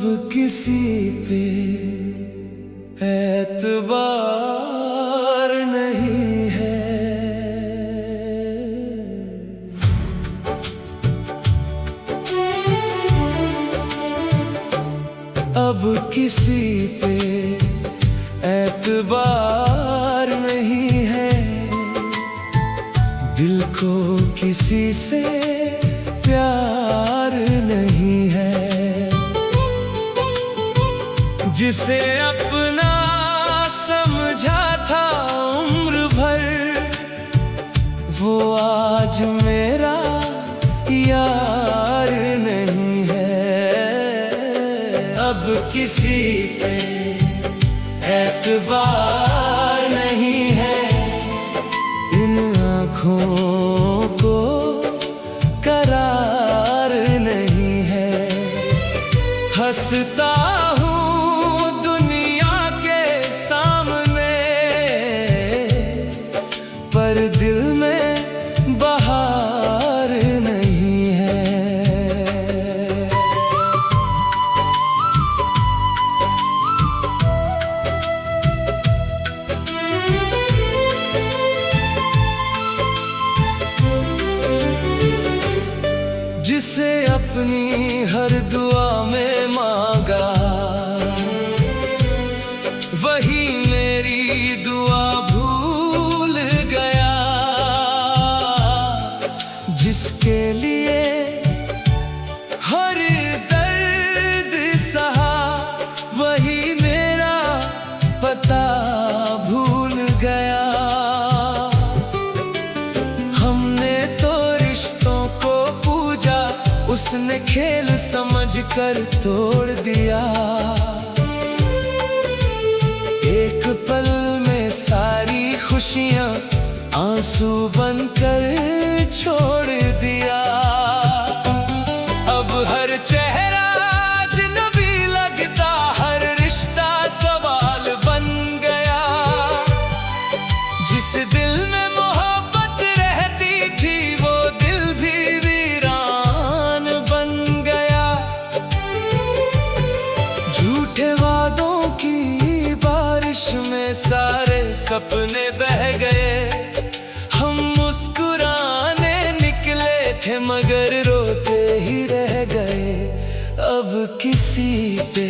किसी पे एतबार नहीं है। अब किसी पे एतबार नहीं है। दिल को किसी से प्यार नहीं है। जिसे अपना समझा था उम्र भर, वो आज मेरा यार नहीं है। अब किसी पे एतबार नहीं है। इन आँखों को करार नहीं है। हंसता पर दिल में बहार नहीं है। जिसे अपनी हर दुआ में मांगा, वही मेरी दुआ जिसके लिए हर दर्द सहा, वही मेरा पता भूल गया। हमने तो रिश्तों को पूजा, उसने खेल समझकर तोड़ दिया। एक पल में सारी खुशियां आंसू बनकर छोड़ दिया। अब हर चेहरा अजनबी लगता, हर रिश्ता सवाल बन गया। जिस दिल में मोहब्बत रहती थी, वो दिल भी वीरान बन गया। झूठे वादों की बारिश में सारे सपने बह गए। मगर रोते ही रह गए। अब किसी पे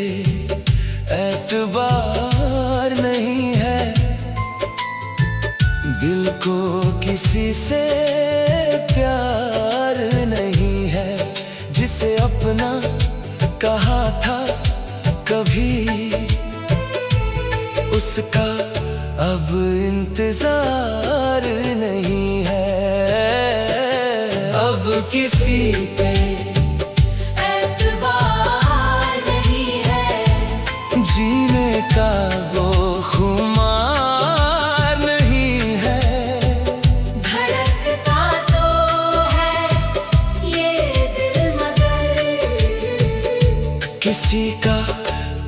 एतबार नहीं है। दिल को किसी से प्यार नहीं है। जिसे अपना कहा था कभी, उसका अब इंतजार नहीं है। अब किसी पे एतबार नहीं है। जीने का वो खुमार नहीं है। धड़कता तो है ये दिल, मगर किसी का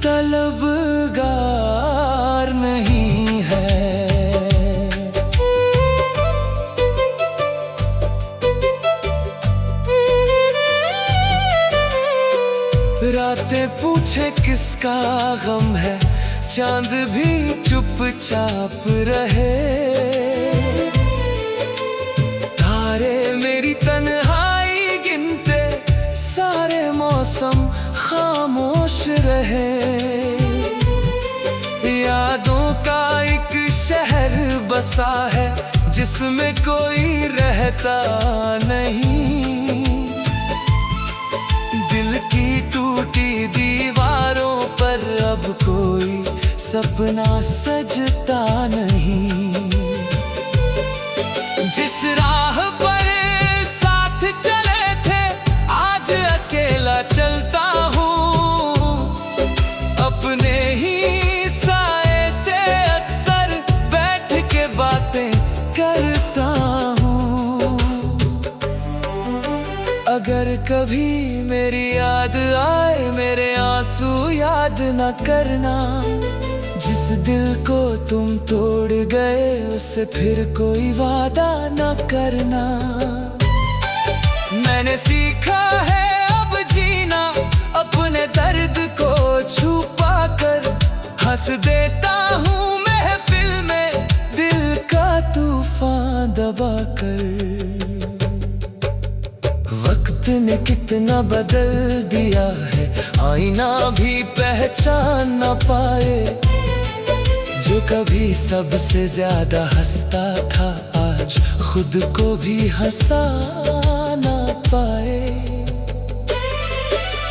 तलबगार नहीं है। रातें पूछे किसका गम है, चांद भी चुपचाप रहे। तारे मेरी तन्हाई गिनते, सारे मौसम खामोश रहे। यादों का एक शहर बसा है, जिसमें कोई रहता नहीं। दिल की टूटी दीवारों पर अब कोई सपना सजता नहीं। जिस राह पर साथ चले थे, आज अकेला चलता हूँ। अपने ही साए से अक्सर बैठ के बातें करता हूँ। अगर कभी मेरी याद आए, मेरे आंसू याद न करना। जिस दिल को तुम तोड़ गए, उससे फिर कोई वादा न करना। मैंने सीखा है अब जीना, अपने दर्द को बदल दिया है, आईना भी पहचान न पाए। जो कभी सबसे ज्यादा हंसता था, आज खुद को भी हंसा ना पाए।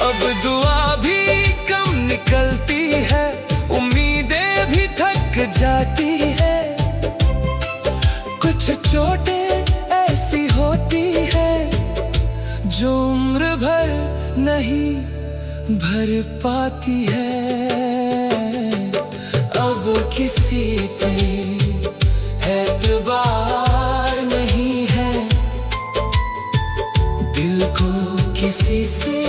अब दुआ भी कम निकलती है, उम्मीदें भी थक जाती है। कुछ चोटें ऐसी होती है जो उम्र भर नहीं भर पाती है। अब किसी पे एतबार नहीं है, दिल को किसी से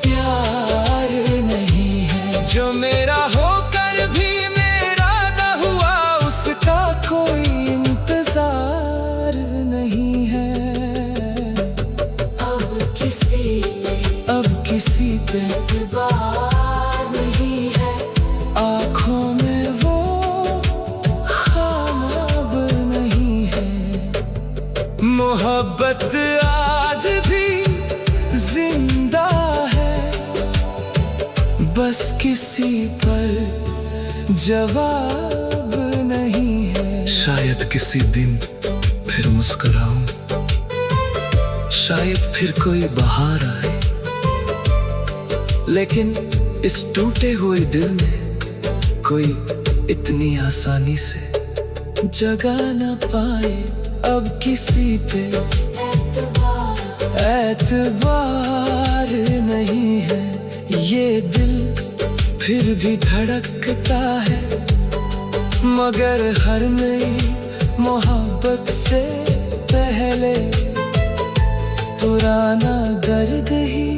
प्यार नहीं है। जो मेरा होकर भी मेरा न हुआ, उसका कोई इंतजार नहीं है। अब किसी पे एतबार नहीं है, आँखों में वो ख्वाब नहीं है। मोहब्बत आज भी जिंदा है, बस किसी पर जवाब नहीं है। शायद किसी दिन फिर मुस्कुराऊं, शायद फिर कोई बहार आए, लेकिन इस टूटे हुए दिल में कोई इतनी आसानी से जगह न पाए। अब किसी पे एतबार नहीं है, ये दिल फिर भी धड़कता है, मगर हर नई मोहब्बत से पहले पुराना दर्द ही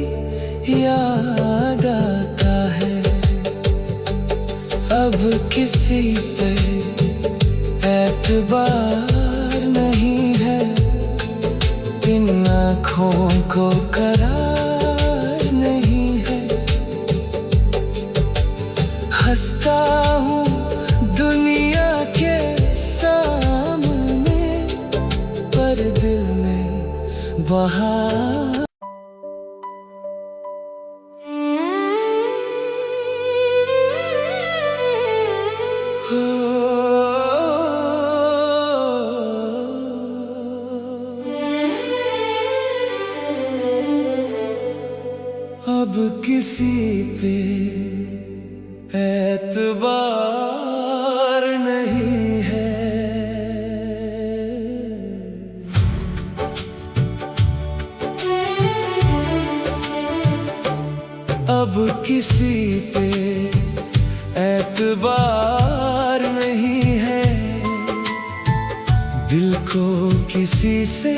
याद आता है। अब किसी पे एतबार नहीं है, इन आँखों को करार नहीं है। हंसता हूँ दुनिया के सामने, पर दिल में बहार। अब किसी पे एतबार नहीं है। अब किसी पे एतबार नहीं है, दिल को किसी से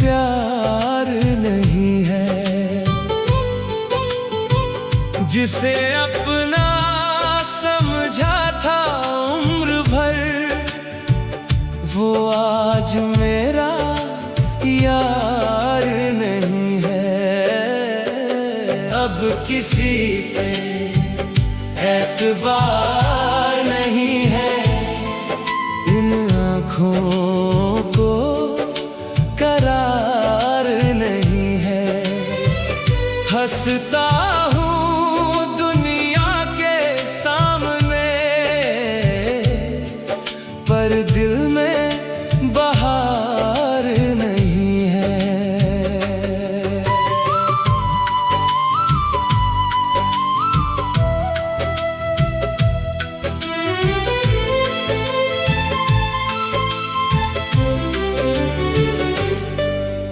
प्यार नहीं है। जिसे अपना समझा था उम्र भर, वो आज मेरा यार नहीं है। अब किसी पे एतबार नहीं है, इन आँखों को करार नहीं है। हंसता हूँ दुनिया के सामने, पर दिल में बहार नहीं है।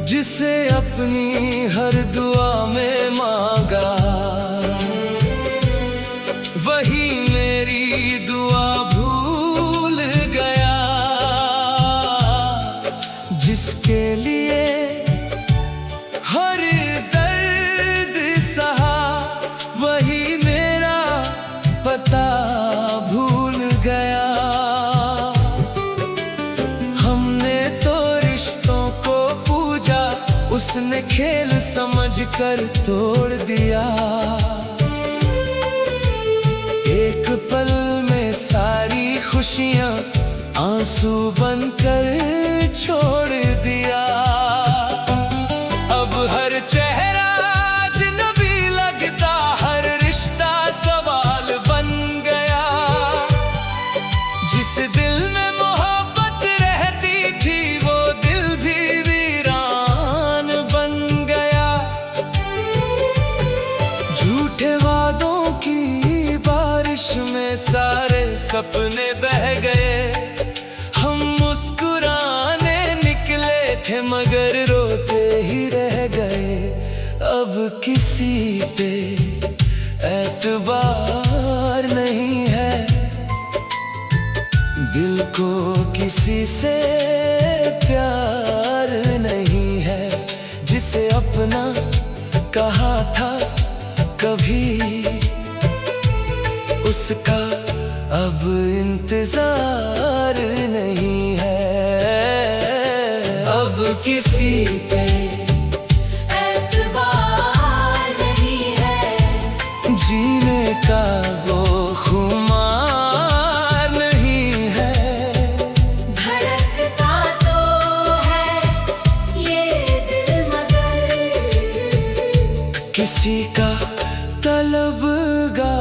जिसे अपनी हर दुआ में मांगा, वही मेरी दुआ भूल गया। जिसके लिए हर दर्द सहा, वही मेरा पता भूल गया। हमने तो रिश्तों को पूजा, उसने खेल समझकर तोड़ दिया। एक पल में सारी खुशियां आंसू बनकर छोड़ दिया। अब हर चेहरा में सारे सपने बह गए। हम मुस्कुराने निकले थे मगर रोते ही रह गए। अब किसी पे एतबार नहीं है, दिल को किसी से प्यार नहीं है। जिसे अपना कहा था कभी, उसका अब इंतजार नहीं है। अब किसी पे एतबार नहीं है, जीने का वो खुमार नहीं है। धड़कता तो है ये दिल मगर किसी का तलबगार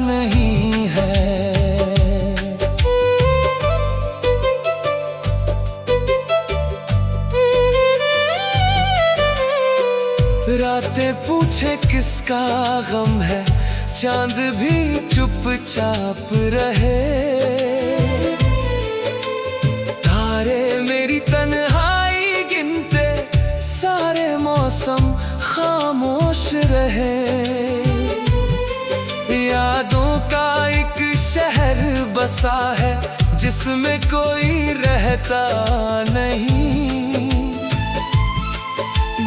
नहीं है। रातें पूछे किसका गम है, चांद भी चुपचाप रहे। तारे मेरी तन्हाई गिनते, सारे मौसम खामोश रहे। यादों का एक शहर बसा है जिसमें कोई रहता नहीं।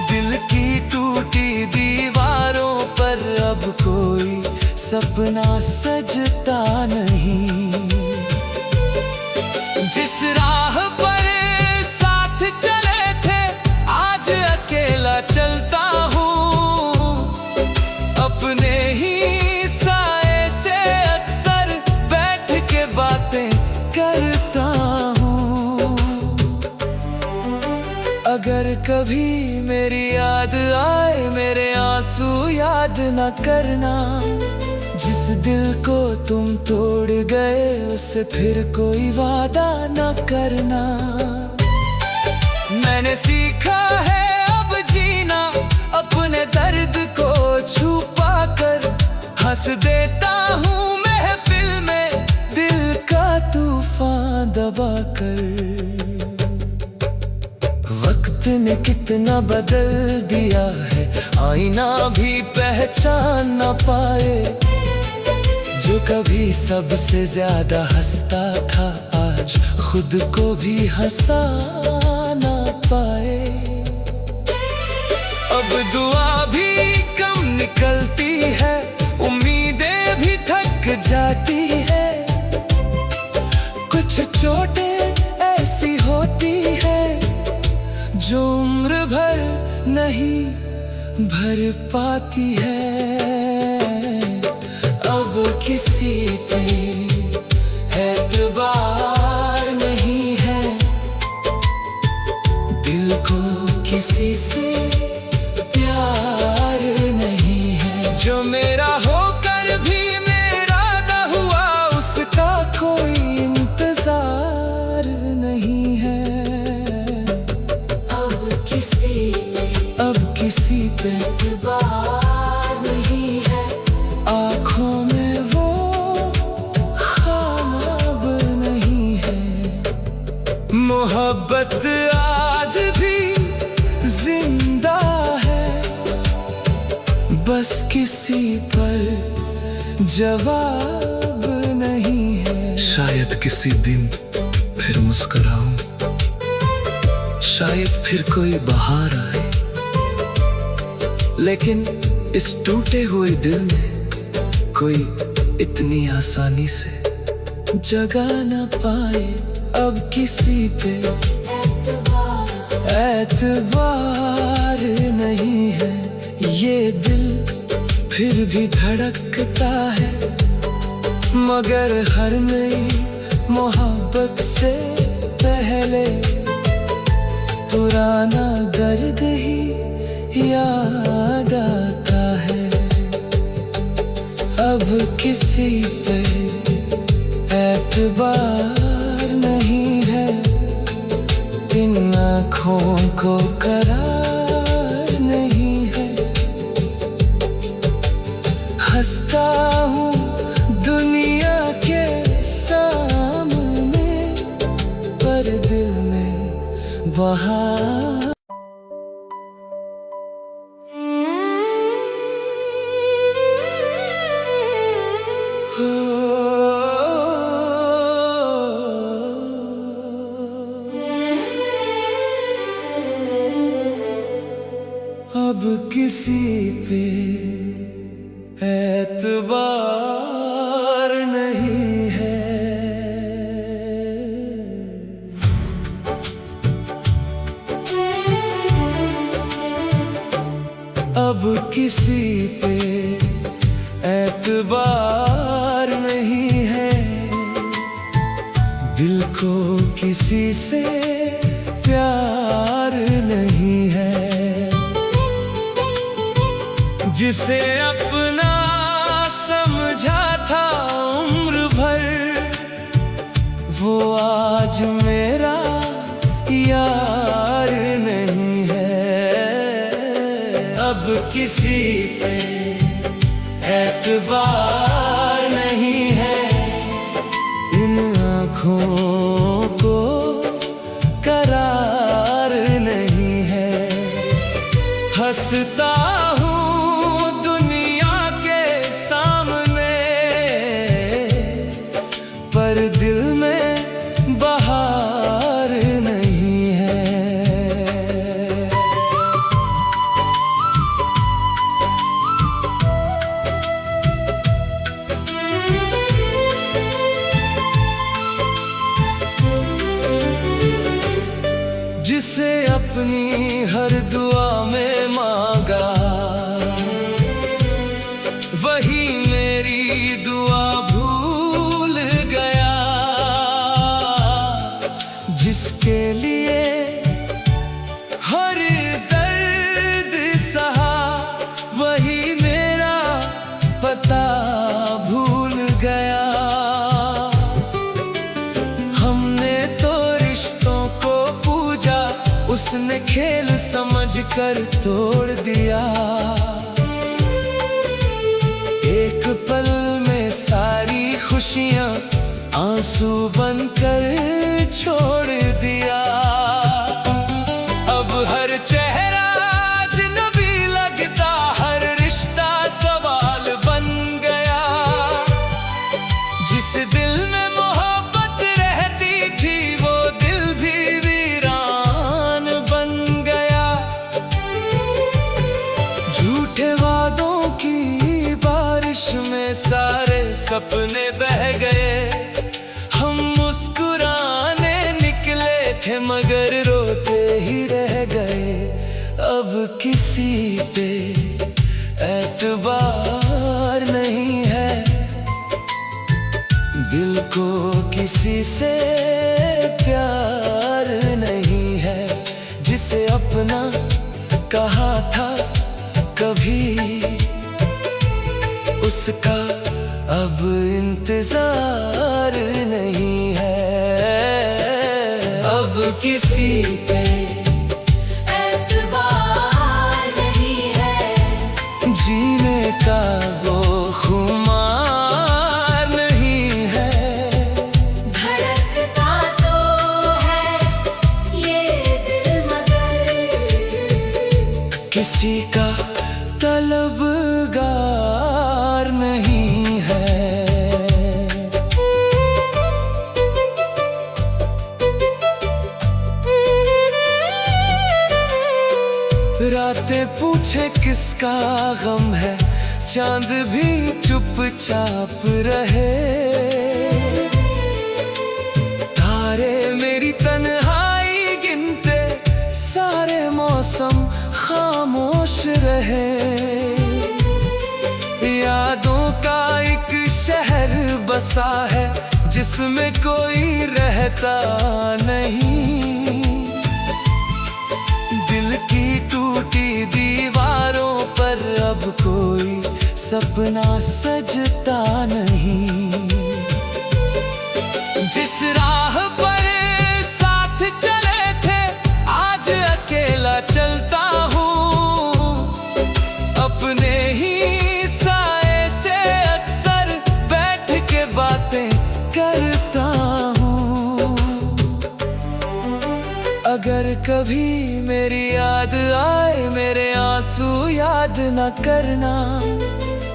दिल की टूटी दीवारों पर अब कोई सपना सजता नहीं। जिस राह पर साथ चले थे आज अकेला चलता हूँ। अपने ही साए से अक्सर बैठ के बातें करता हूँ। अगर कभी मेरी याद आए मेरे आंसू याद न करना। जिस दिल को तुम तोड़ गए उससे फिर कोई वादा न करना। मैंने सीखा है अब जीना, अपने दर्द को छुपा कर। हंस देता हूँ महफिल में दिल का तूफान दबा कर। वक्त ने कितना बदल दिया है, आईना भी पहचान न पाए। जो कभी सबसे ज्यादा हंसता था आज खुद को भी हंसा न पाए। अब दुआ भी कम निकलती है, उम्मीदें भी थक जाती है। कुछ चोटें ऐसी होती है जो उम्र भर नहीं भर पाती है। अब किसी पे एतबार नहीं है, दिल को किसी से प्यार नहीं है। जो मेरा होकर भी मेरा न हुआ उसका कोई इंतजार नहीं है। अब किसी पे एतबार नहीं है, आँखों में वो ख्वाब नहीं है। मोहब्बत आज भी जिंदा है, बस किसी पर जवाब नहीं है। शायद किसी दिन फिर मुस्कुराऊं, शायद फिर कोई बहार आए। लेकिन इस टूटे हुए दिल में कोई इतनी आसानी से जगह न पाए। अब किसी पे एतबार नहीं है। ये दिल फिर भी धड़कता है, मगर हर नई मोहब्बत से पहले पुराना दर्द ही याद आता है। अब किसी पे एतबार नहीं है, इन आँखों को करार नहीं है। हंसता हूँ दुनिया किसी पे एतबार नहीं है। अब किसी पे एतबार नहीं है, दिल को किसी से प्यार नहीं है। जिसे अपना समझा था उम्र भर, वो आज मेरा यार नहीं है। अब किसी पे एतबार नहीं है, इन आँखों को करार नहीं है। हंसता हूँ दुनिया के सामने, पर दिल में बहार नहीं है। जिसे अपनी हर दुआ में मांगा, वही मेरी दुआ भूल गया। जिसके लिए हर दर्द सहा, वही मेरा पता भूल गया। हमने तो रिश्तों को पूजा, उसने खेल समझकर तोड़ दिया। एक पल में सारी खुशियां आंसू बनकर छोड़ दिया। अब हर चेहरा अजनबी लगता, हर रिश्ता सवाल बन गया। जिस दिल में मोहब्बत रहती थी, वो दिल भी वीरान बन गया। झूठे वादों की बारिश में सारे सपने बह गए। हम मुस्कुराने निकले थे, मगर रोते ही रह गए। अब किसी पे एतबार नहीं है, दिल को किसी से प्यार नहीं है। जिसे अपना कहा था कभी, उसका अब इंतजार नहीं है। अब किसी पे एतबार नहीं है, जीने का वो खुमार नहीं है। धड़कता तो है ये दिल, मगर किसी का तलबगार नहीं है। रातें पूछे किसका गम है, चांद भी चुपचाप रहे। तारे मेरी तन्हाई गिनते, सारे मौसम खामोश रहे। यादों का एक शहर बसा है, जिसमें कोई रहता नहीं। दिल की टूटी दीवारों पर अब कोई सपना सजता नहीं। जिस राह पर साथ चले थे, आज अकेला चलता हूँ। अपने ही साए से अक्सर बैठ के बातें करता हूँ। अगर कभी मेरी याद आए, मेरे आंसू याद न करना।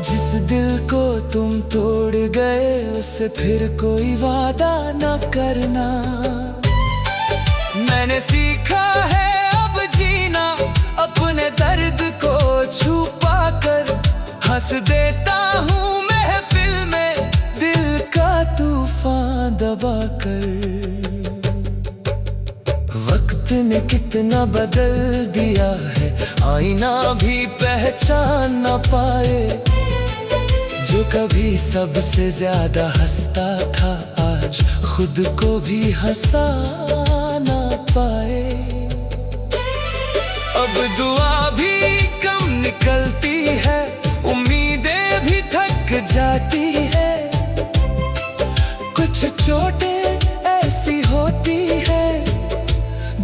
जिस दिल को तुम तोड़ गए, उससे फिर कोई वादा न करना। मैंने सीखा है अब जीना, अपने दर्द को छू ने कितना बदल दिया है, आईना भी पहचान ना पाए। जो कभी सबसे ज्यादा हंसता था, आज खुद को भी हंसा ना पाए। अब दुआ भी कम निकलती है, उम्मीदें भी थक जाती है। कुछ चोटें ऐसी होती है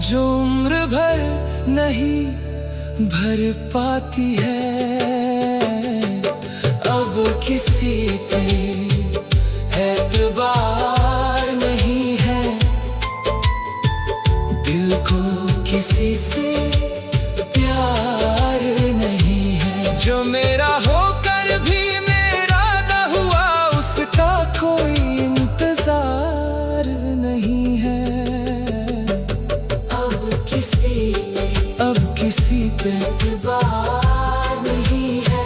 जो उम्र भर नहीं भर पाती है। अब किसी पे एतबार नहीं है, दिल को किसी से प्यार नहीं है। जो मेरा होकर भी मेरा ना हुआ, उसका कोई इंतजार नहीं है। अब किसी पे एतबार नहीं है,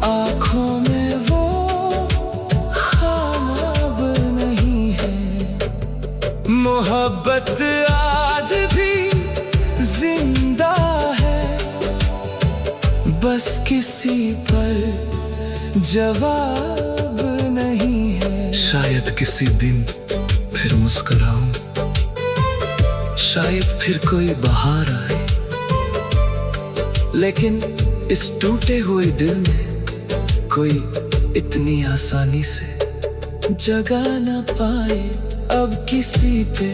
आँखों में वो ख्वाब नहीं है। मोहब्बत आज भी जिंदा है, बस किसी पर जवाब नहीं है। शायद किसी दिन फिर मुस्कुराऊं, शायद फिर कोई बहार आए, लेकिन इस टूटे हुए दिल में कोई इतनी आसानी से जगा ना पाए अब किसी पे।